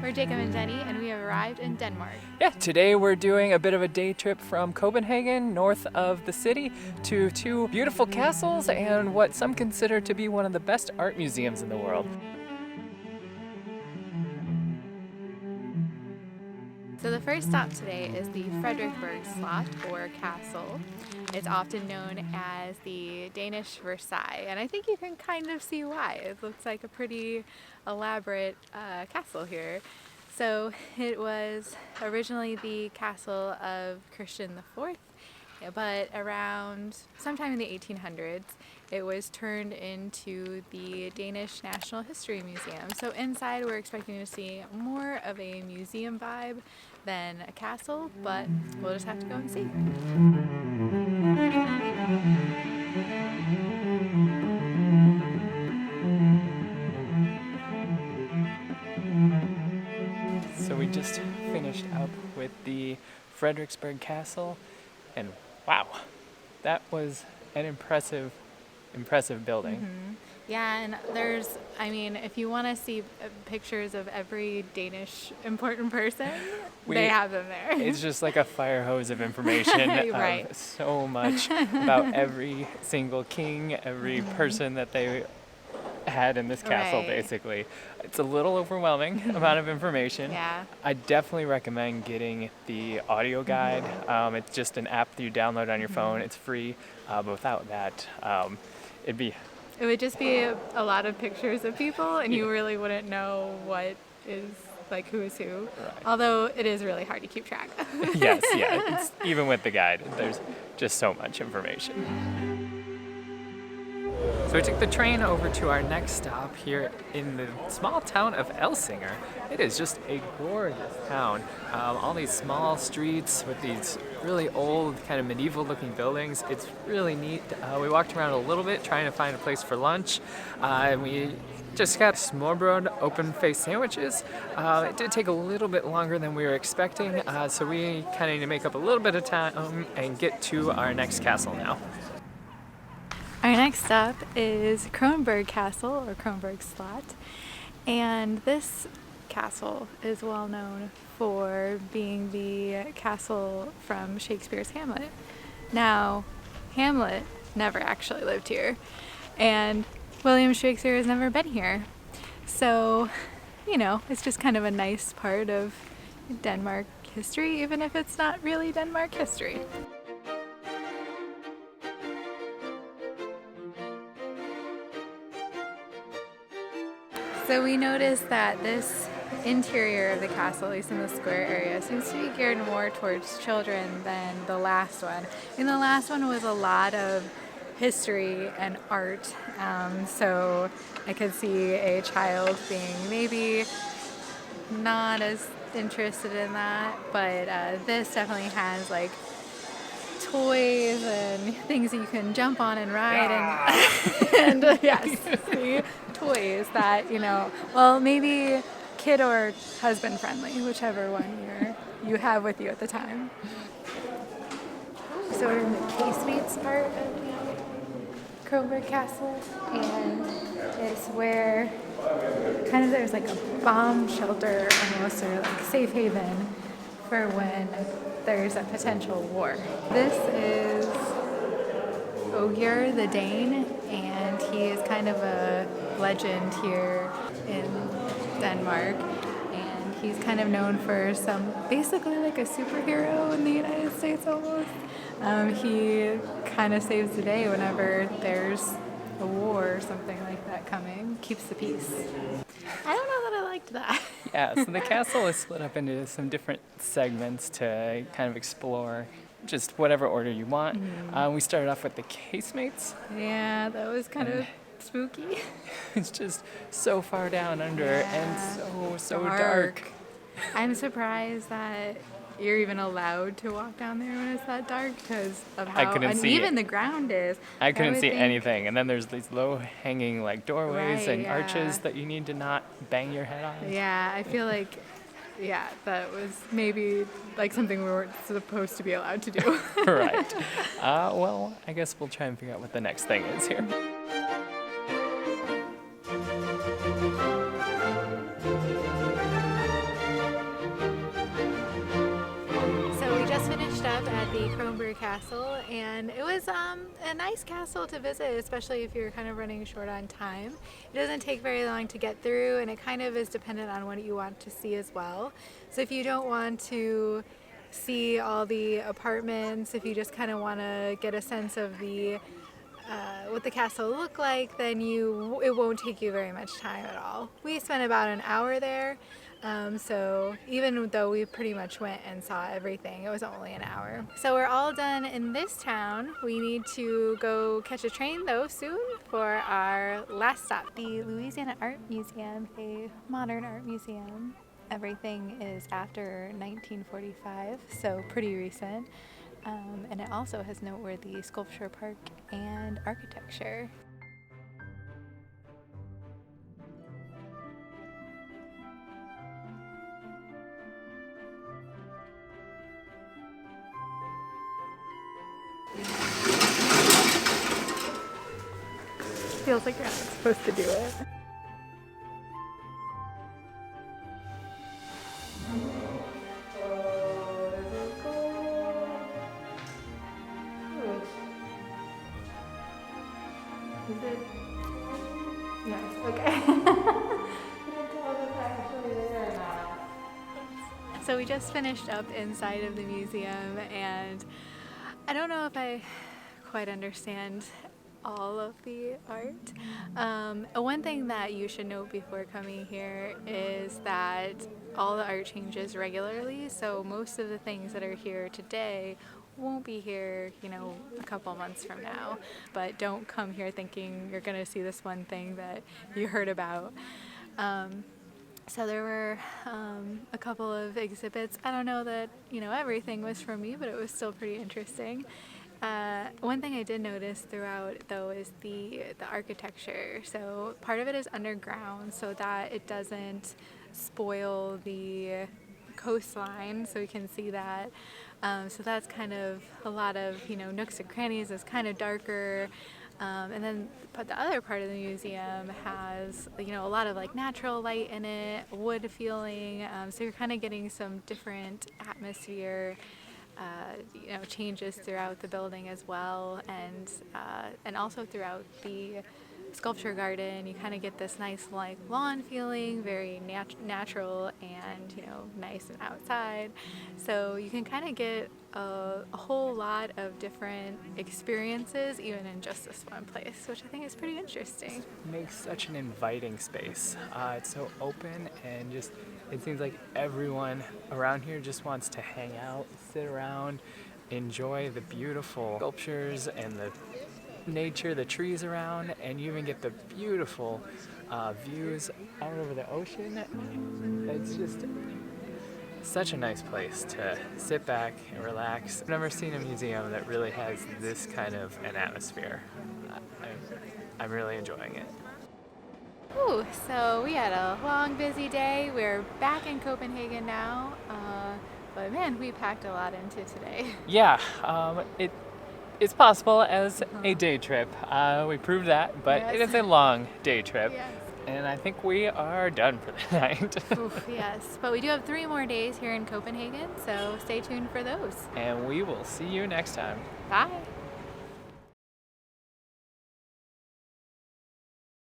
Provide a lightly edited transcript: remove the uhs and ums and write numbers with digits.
We're Jacob and Jenny, and we have arrived in Denmark. Yeah, today we're doing a bit of a day trip from Copenhagen, north of the city, to two beautiful castles and what some consider to be one of the best art museums in the world. So the first stop today is the Frederiksborg Slot, or castle. It's often known as the Danish Versailles, and I think you can kind of see why. It looks like a pretty elaborate castle here. So it was originally the castle of Christian IV, but around sometime in the 1800s, it was turned into the Danish National History Museum. So inside we're expecting to see more of a museum vibe than a castle, but we'll just have to go and see. So we just finished up with the Frederiksborg Castle, and wow, that was an impressive building. Mm-hmm. Yeah, and if you want to see pictures of every Danish important person, they have them there. It's just like a fire hose of information. Right. So much about every single king, every person that they had in this castle, Right. Basically. It's a little overwhelming amount of information. Yeah. I definitely recommend getting the audio guide. It's just an app that you download on your phone. It's free, but without that, It would just be a lot of pictures of people, and you really wouldn't know what is, like, who is who. Right. Although it is really hard to keep track. Yes, yeah. Even with the guide, there's just so much information. So we took the train over to our next stop here in the small town of Helsingør. It is just a gorgeous town. All these small streets with these really old, kind of medieval-looking buildings. It's really neat. We walked around a little bit trying to find a place for lunch. And we just got smørrebrød open-faced sandwiches. It did take a little bit longer than we were expecting, so we kind of need to make up a little bit of time and get to our next castle now. Our next stop is Kronborg Castle, or Kronborg Slot, and this castle is well known for being the castle from Shakespeare's Hamlet. Now, Hamlet never actually lived here, and William Shakespeare has never been here. So, it's just kind of a nice part of Denmark history, even if it's not really Denmark history. So we noticed that this interior of the castle, at least in the square area, seems to be geared more towards children than the last one. And the last one was a lot of history and art, so I could see a child being maybe not as interested in that, but this definitely has like toys and things that you can jump on and ride, and yes, see, toys that, maybe kid or husband friendly, whichever one you have with you at the time. So we're in the casemates part of Kronborg Castle, and it's where kind of there's like a bomb shelter almost, or like safe haven for when there's a potential war. This is Ogier the Dane, and he is kind of a legend here in Denmark, and he's kind of known for basically like a superhero in the United States almost. He kind of saves the day whenever there's a war or something like that coming, keeps the peace. I don't know that I liked that. Yeah, so the castle is split up into some different segments to kind of explore just whatever order you want. Mm-hmm. We started off with the casemates. Yeah, that was kind of spooky. It's just so far down under and so dark. I'm surprised that you're even allowed to walk down there when it's that dark because of how uneven the ground is. I couldn't see anything. And then there's these low-hanging like doorways and arches that you need to not bang your head on. Yeah, I feel like, that was maybe like something we weren't supposed to be allowed to do. Right. Well, I guess we'll try and figure out what the next thing is here. Castle, and it was a nice castle to visit, especially if you're kind of running short on time. It doesn't take very long to get through, and it kind of is dependent on what you want to see as well. So if you don't want to see all the apartments, if you just kind of want to get a sense of the what the castle looked like, then it won't take you very much time at all. We spent about an hour there, so even though we pretty much went and saw everything, it was only an hour. So we're all done in this town. We need to go catch a train though soon for our last stop, the Louisiana Art Museum, a modern art museum. Everything is after 1945, so pretty recent. And it also has noteworthy sculpture park and architecture. Feels like you're not supposed to do it. Is it? No, okay. So we just finished up inside of the museum, and I don't know if I quite understand all of the art. One thing that you should note before coming here is that all the art changes regularly, so most of the things that are here today won't be here, a couple months from now. But don't come here thinking you're going to see this one thing that you heard about. So there were a couple of exhibits. I don't know that, everything was for me, but it was still pretty interesting. One thing I did notice throughout, though, is the architecture. So part of it is underground so that it doesn't spoil the coastline, so we can see that. So that's kind of a lot of, nooks and crannies. It's kind of darker. But the other part of the museum has, a lot of natural light in it, wood feeling. So you're kind of getting some different atmosphere, changes throughout the building as well, and also throughout the sculpture garden. You kind of get this nice lawn feeling, very natural and nice and outside. So you can kind of get a whole lot of different experiences even in just this one place, which I think is pretty interesting. It makes such an inviting space. It's so open, and it seems like everyone around here just wants to hang out, sit around, enjoy the beautiful sculptures and the nature, the trees around, and you even get the beautiful views out over the ocean. It's just such a nice place to sit back and relax. I've never seen a museum that really has this kind of an atmosphere. I'm really enjoying it. Ooh, so we had a long, busy day. We're back in Copenhagen now, but man, we packed a lot into today. Yeah, it's possible as a day trip. We proved that, but Yes. it is a long day trip. Yes. And I think we are done for the night. Oof, yes, but we do have 3 more days here in Copenhagen, so stay tuned for those. And we will see you next time. Bye.